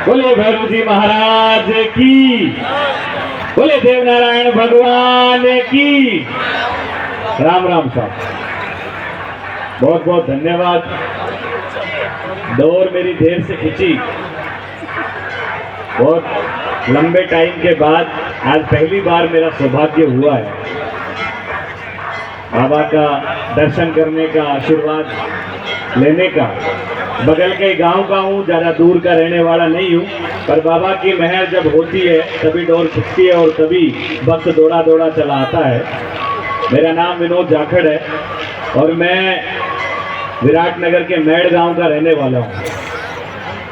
बोले भैरू जी महाराज की, बोले देवनारायण भगवान की। राम राम साहब, बहुत बहुत धन्यवाद। दौर मेरी देर से खिंची, बहुत लंबे टाइम के बाद आज पहली बार मेरा सौभाग्य हुआ है बाबा का दर्शन करने का, आशीर्वाद लेने का। बगल के गांव का हूँ, ज़्यादा दूर का रहने वाला नहीं हूँ, पर बाबा की मेहर जब होती है तभी डोर खिंचती है और तभी वक्त दौड़ा दौड़ा चला आता है। मेरा नाम विनोद जाखड़ है और मैं विराटनगर के मेड़ गांव का रहने वाला हूँ।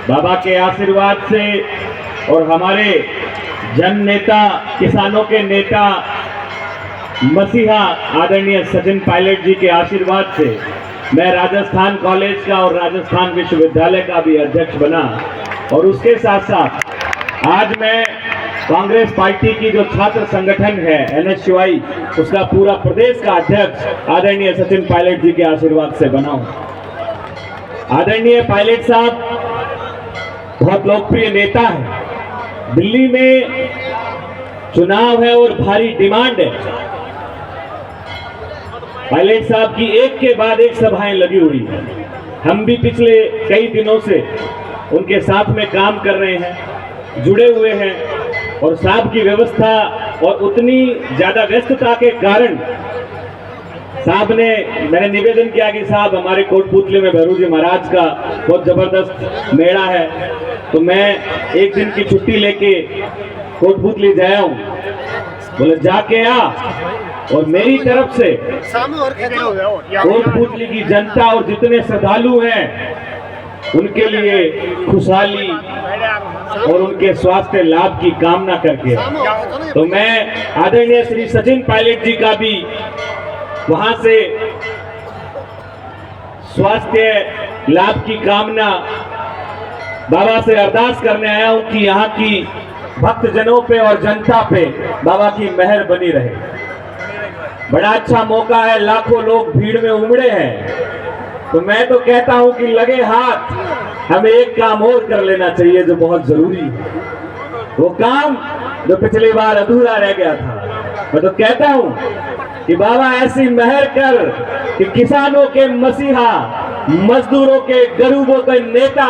बाबा के आशीर्वाद से और हमारे जन नेता, किसानों के नेता, मसीहा आदरणीय सचिन पायलट जी के आशीर्वाद से मैं राजस्थान कॉलेज का और राजस्थान विश्वविद्यालय का भी अध्यक्ष बना। और उसके साथ साथ आज मैं कांग्रेस पार्टी की जो छात्र संगठन है NSUI, उसका पूरा प्रदेश का अध्यक्ष आदरणीय सचिन पायलट जी के आशीर्वाद से बना हूं। आदरणीय पायलट साहब बहुत लोकप्रिय नेता है। दिल्ली में चुनाव है और भारी डिमांड है। पायलट साहब की एक के बाद एक सभाएं लगी हुई है। हम भी पिछले कई दिनों से उनके साथ में काम कर रहे हैं, जुड़े हुए हैं। और साहब की व्यवस्था और उतनी ज्यादा व्यस्तता के कारण साहब ने, मैंने निवेदन किया कि साहब हमारे कोटपुतली में भैरू जी महाराज का बहुत जबरदस्त मेला है, तो मैं एक दिन की छुट्टी लेके कोटपुतली जाया हूँ। बोले जाके आ, और मेरी तरफ से कोटपुतली की जनता और जितने श्रद्धालु हैं उनके लिए खुशहाली और उनके स्वास्थ्य लाभ की कामना करके, तो मैं आदरणीय श्री सचिन पायलट जी का भी वहां से स्वास्थ्य लाभ की कामना बाबा से अरदास करने आया हूं कि यहाँ की भक्तजनों पे और जनता पे बाबा की मेहर बनी रहे। बड़ा अच्छा मौका है, लाखों लोग भीड़ में उमड़े हैं, तो मैं तो कहता हूं कि लगे हाथ हमें एक काम और कर लेना चाहिए जो बहुत जरूरी है। वो काम जो पिछली बार अधूरा रह गया था। मैं तो कहता हूं कि बाबा ऐसी मेहर कर कि किसानों के मसीहा, मजदूरों के, गरीबों के नेता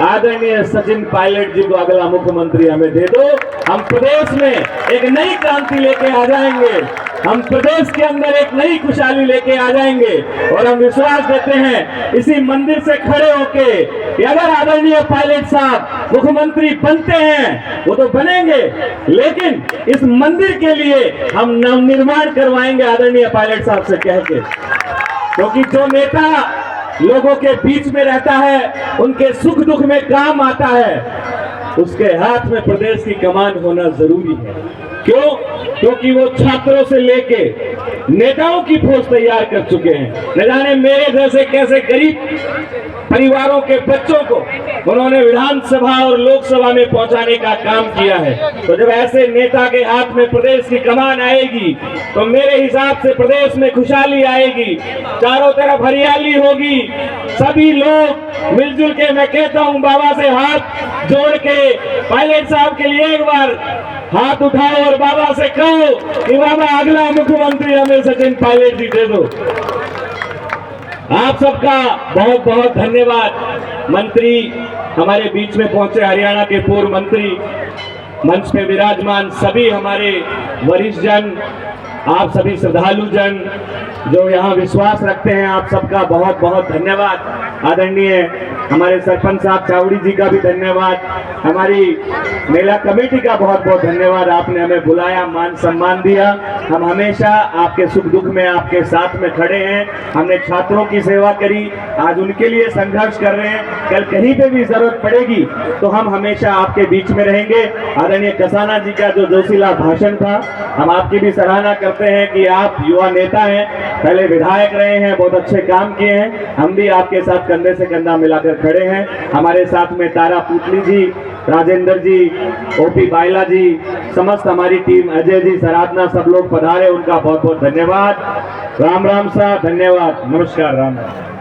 आदरणीय सचिन पायलट जी को अगला मुख्यमंत्री हमें दे दो। हम प्रदेश में एक नई क्रांति लेके आ जाएंगे, हम प्रदेश के अंदर एक नई खुशहाली लेके आ जाएंगे। और हम विश्वास देते हैं इसी मंदिर से खड़े होके कि अगर आदरणीय पायलट साहब मुख्यमंत्री बनते हैं, वो तो बनेंगे, लेकिन इस मंदिर के लिए हम नवनिर्माण करवाएंगे आदरणीय पायलट साहब से कह के। क्योंकि जो नेता लोगों के बीच में रहता है, उनके सुख दुख में काम आता है, उसके हाथ में प्रदेश की कमान होना जरूरी है। क्यों? क्योंकि वो छात्रों से लेके नेताओं की फौज तैयार कर चुके हैं। न जाने मेरे जैसे कैसे गरीब परिवारों के बच्चों को उन्होंने विधानसभा और लोकसभा में पहुंचाने का काम किया है। तो जब ऐसे नेता के हाथ में प्रदेश की कमान आएगी, तो मेरे हिसाब से प्रदेश में खुशहाली आएगी, चारों तरफ हरियाली होगी, सभी लोग मिलजुल के, मैं कहता हूं बाबा से हाथ जोड़ के पायलट साहब के लिए एक बार हाथ उठाओ और बाबा से कहो कि बाबा अगला मुख्यमंत्री हमें सचिन पायलट जी दे दो। आप सबका बहुत बहुत धन्यवाद। मंत्री हमारे बीच में पहुंचे, हरियाणा के पूर्व मंत्री, मंच पे विराजमान सभी हमारे वरिष्ठ जन, आप सभी श्रद्धालु जन जो यहाँ विश्वास रखते हैं, आप सबका बहुत बहुत धन्यवाद। आदरणीय हमारे सरपंच साहब चावड़ी जी का भी धन्यवाद। हमारी मेला कमेटी का बहुत बहुत धन्यवाद, आपने हमें बुलाया, मान सम्मान दिया। हम हमेशा आपके सुख दुख में आपके साथ में खड़े हैं। हमने छात्रों की सेवा करी, आज उनके लिए संघर्ष कर रहे हैं। कल कहीं पे भी जरूरत पड़ेगी तो हम हमेशा आपके बीच में रहेंगे। आदरणीय कसाना जी का जो जोशीला भाषण था, हम आपकी भी सराहना करते हैं कि आप युवा नेता हैं, पहले विधायक रहे हैं, बहुत अच्छे काम किए हैं। हम भी आपके साथ कंधे से कंधा मिलाकर खड़े हैं। हमारे साथ में तारा पुतली जी, राजेंद्र जी, ओपी बाइला जी, समस्त हमारी टीम, अजय जी, सराधना, सब लोग पधारे, उनका बहुत बहुत धन्यवाद। राम राम सा, धन्यवाद, नमस्कार, राम राम।